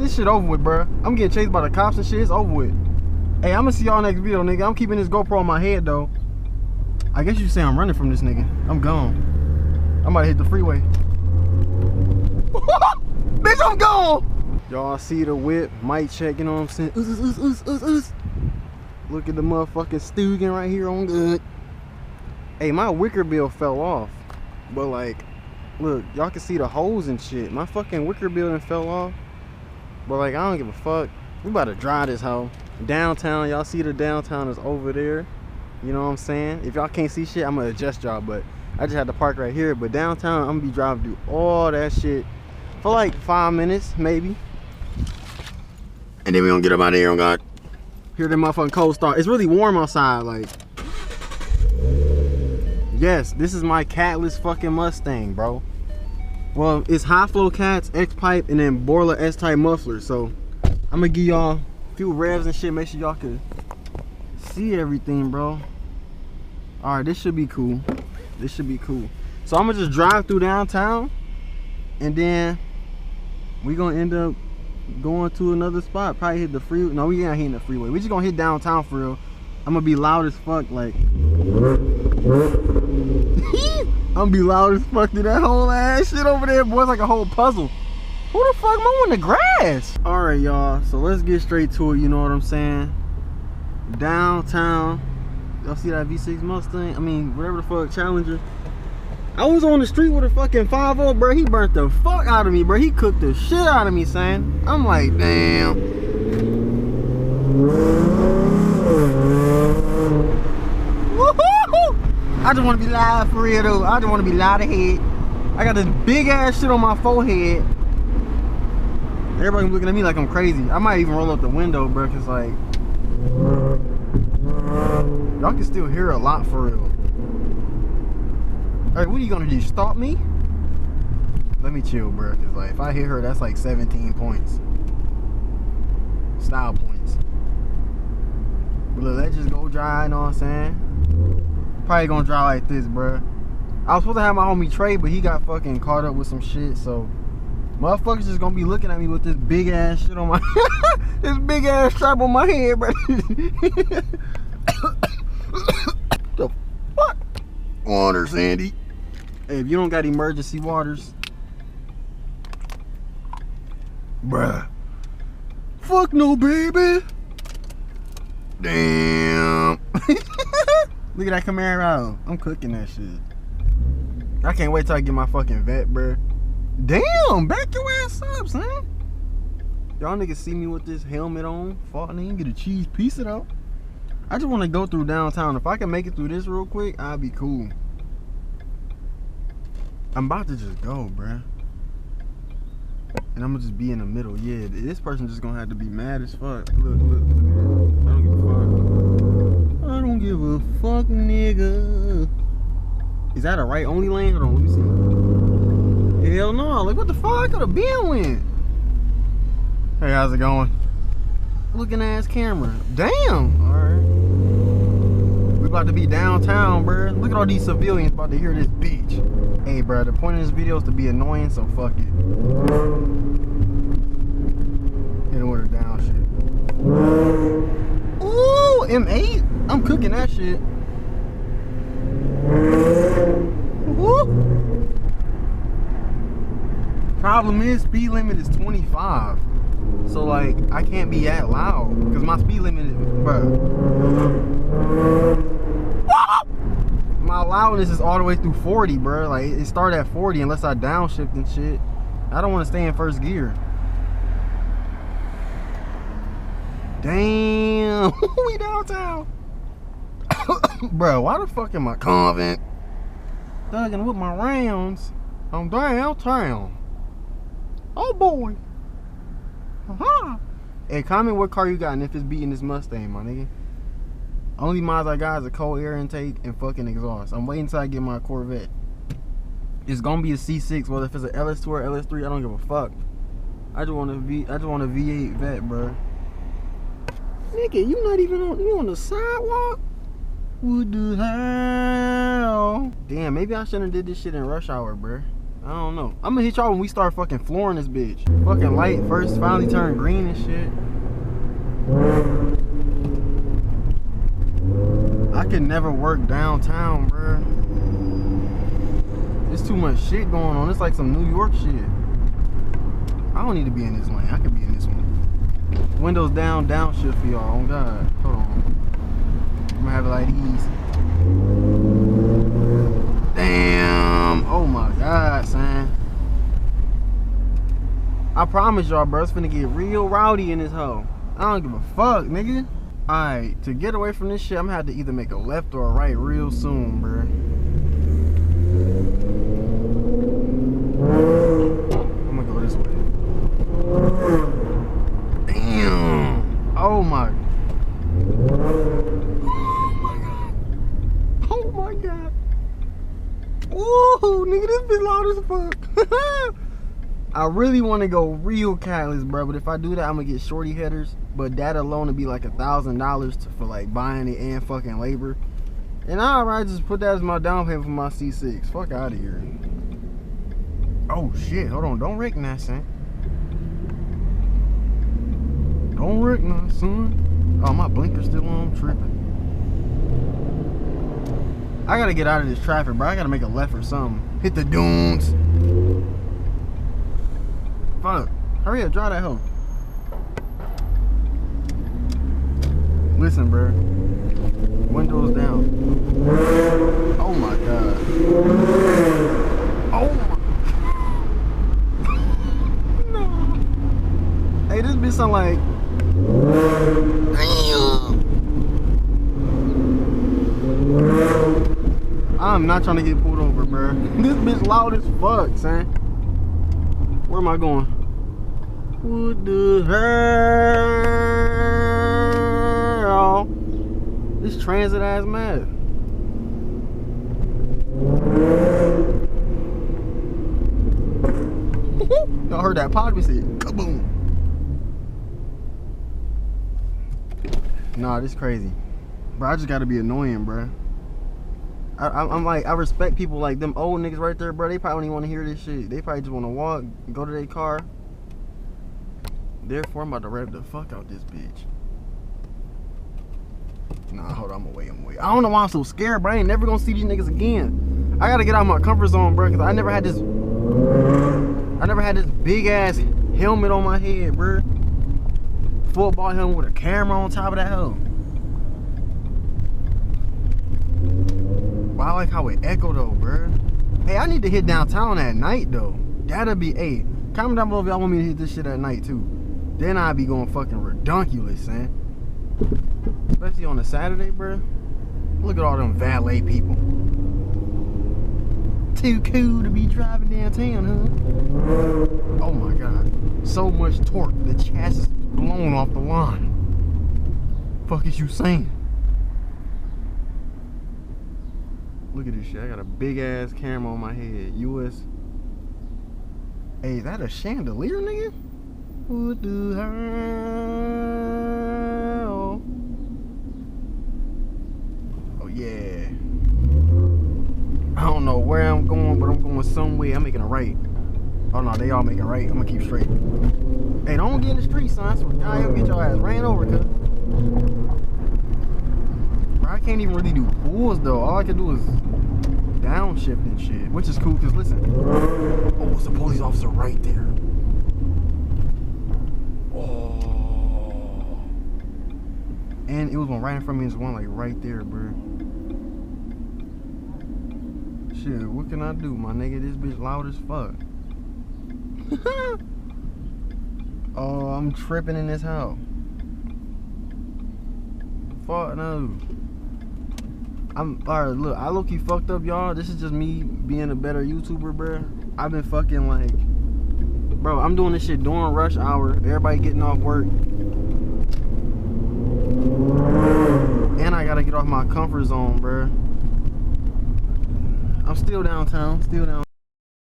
this shit over with, bro. I'm getting chased by the cops and shit. It's over with. Hey, I'm gonna see y'all next video, nigga. I'm keeping this GoPro on my head, though. I guess you say I'm running from this nigga. I'm gone. I'm about to hit the freeway. Bitch, I'm gone! Y'all see the whip, mic check, you know what I'm saying? Look at the motherfucking Stugan right here on good. Hey, my wicker bill fell off. But like, look, y'all can see the holes and shit. My fucking wicker bill done fell off. But like, I don't give a fuck. We about to drive this hoe. Downtown, y'all see the downtown is over there. You know what I'm saying? If y'all can't see shit, I'm gonna adjust y'all, but I just had to park right here. But downtown, I'm gonna be driving through all that shit for like 5 minutes, maybe. And then we gonna get up out of here on God. Hear that motherfucking cold start. It's really warm outside, like. Yes, this is my Catless fucking Mustang, bro. Well, it's high flow cats, X pipe, and then Borla S type muffler. So I'm gonna give y'all a few revs and shit. Make sure y'all can see everything, bro. All right, this should be cool. This should be cool. So I'm gonna just drive through downtown, and then we gonna end up going to another spot. Probably hit the freeway. No, we ain't hitting the freeway. We just gonna hit downtown for real. I'm gonna be loud as fuck, like. I'm gonna be loud as fuck through that whole ass shit over there, boy. It's like a whole puzzle. Who the fuck mowing the grass? All right, y'all. So let's get straight to it. You know what I'm saying? Downtown. Y'all see that V6 Mustang? I mean, whatever the fuck, Challenger. I was on the street with a fucking 5.0, bro. He burnt the fuck out of me, bro. He cooked the shit out of me, son. I'm like, damn. Woohoo! I just want to be live for real, though. I just want to be loud ahead. I got this big ass shit on my forehead. Everybody looking at me like I'm crazy. I might even roll up the window, bro, cause like y'all can still hear a lot for real. Alright, what are you gonna do? Stop me? Let me chill, bro. Cause like if I hit her, that's like 17 points. Style points. But look, let's just go dry, you know what I'm saying? Probably gonna dry like this, bro. I was supposed to have my homie Trey, but he got fucking caught up with some shit, so motherfuckers just gonna be looking at me with this big ass shit on my this big ass strap on my head, bro. The fuck? Water, Sandy. Hey, if you don't got emergency waters, bruh. Fuck no, baby. Damn. Look at that Camaro. I'm cooking that shit. I can't wait till I get my fucking vet, bruh. Damn, back your ass up, son. Y'all niggas see me with this helmet on. Fuck, nigga, get a cheese pizza though. I just want to go through downtown. If I can make it through this real quick, I'll be cool. I'm about to just go, bruh. And I'm gonna just be in the middle. Yeah, this person just gonna have to be mad as fuck. Look, look, look at this. I don't give a fuck, nigga. Is that a right only lane? Hold on, let me see. Hell no, like what the fuck? I could've been went. Hey, how's it going? Looking ass camera. Damn, alright. We about to be downtown, bruh. Look at all these civilians about to hear this bitch. Hey, bruh, the point of this video is to be annoying, so fuck it. Hit him with a down shit. Ooh, M8? I'm cooking that shit. Woo. Problem is, speed limit is 25. So like, I can't be that loud because my speed limit is, bruh. My loudness is all the way through 40, bro. Like it started at 40 unless I downshift and shit. I don't want to stay in first gear. Damn, we downtown. Bro, why the fuck am I convent? Thugging with my rounds. I'm downtown. Oh boy. Hey, comment what car you got and if it's beating this Mustang, my nigga. Only mods I got is a cold air intake and fucking exhaust. I'm waiting until I get my Corvette. It's gonna be a C6, whether if it's an LS2 or LS3, I don't give a fuck. I just want a V8 vet, bro. Nigga, you not even on, you on the sidewalk? What the hell? Damn, maybe I shouldn't have did this shit in rush hour, bro. I don't know. I'm gonna hit y'all when we start fucking flooring this bitch. Fucking light first finally turned green and shit. I can never work downtown, bruh. There's too much shit going on. It's like some New York shit. I don't need to be in this lane. I could be in this one. Windows down, downshift for y'all. Oh God. Hold on. I'm gonna have it like these. Damn. Oh my God, son. I promise y'all, bro, it's finna get real rowdy in this hoe. I don't give a fuck, nigga. Alright, to get away from this shit, I'm gonna have to either make a left or a right real soon, bro. I'm gonna go this way. Damn. Oh my. Oh my God. Ooh, nigga, this bitch loud as fuck. I really want to go real Catless, bro, but if I do that, I'm gonna get shorty headers. But that alone would be like $1,000 for like buying it and fucking labor. And I'd rather just put that as my down payment for my C6. Fuck out of here. Oh shit, hold on, don't wreck now, son. Don't wreck now, son. Oh, my blinker's still on, I'm tripping. I gotta get out of this traffic, bro. I gotta make a left or something. Hit the dunes. Fuck. Hurry up, drive that hoe. Listen, bro. Windows down. Oh my God. Oh my. No. Hey, this bitch sound like. Damn. I'm not trying to get pulled over, bro. This bitch loud as fuck, son. Where am I going? What the hell? This transit ass mad. Y'all heard that pod? We said kaboom. Nah, this crazy. Bro, I just gotta be annoying, bro. I'm like, I respect people like them old niggas right there, bro. They probably don't even want to hear this shit. They probably just want to walk, go to their car. Therefore, I'm about to rev the fuck out this bitch. Nah, hold on, I'm gonna wait. I don't know why I'm so scared, bro. I ain't never gonna see these niggas again. I gotta get out of my comfort zone, bro, because I never had this big ass helmet on my head, bro. Football helmet with a camera on top of that hoe. But I like how it echo though, bro. Hey, I need to hit downtown at night though. That'll be, hey, comment down below if y'all want me to hit this shit at night too. Then I'll be going fucking redunculous, man. Especially on a Saturday, bro. Look at all them valet people. Too cool to be driving downtown, huh? Oh my God. So much torque, the chassis is blown off the line. Fuck is you saying? Look at this shit. I got a big ass camera on my head. US. Hey, is that a chandelier, nigga? What the hell? Oh yeah. I don't know where I'm going, but I'm going somewhere. I'm making a right. Oh no, they all making a right. I'm gonna keep straight. Hey, don't get in the street, son. I swear to God, you'll get your ass ran over, cuz. Bro, I can't even really do pulls though. All I can do is downshift and shit, which is cool because listen. Oh, it's a police officer right there. Oh. And it was one right in front of me. There's one like right there, bro. Shit, what can I do, my nigga? This bitch loud as fuck. Oh, I'm tripping in this house. Fuck no. Alright, look, I low-key fucked up, y'all. This is just me being a better YouTuber, bro. I've been fucking like, bro, I'm doing this shit during rush hour. Everybody getting off work. And I gotta get off my comfort zone, bro. I'm still downtown,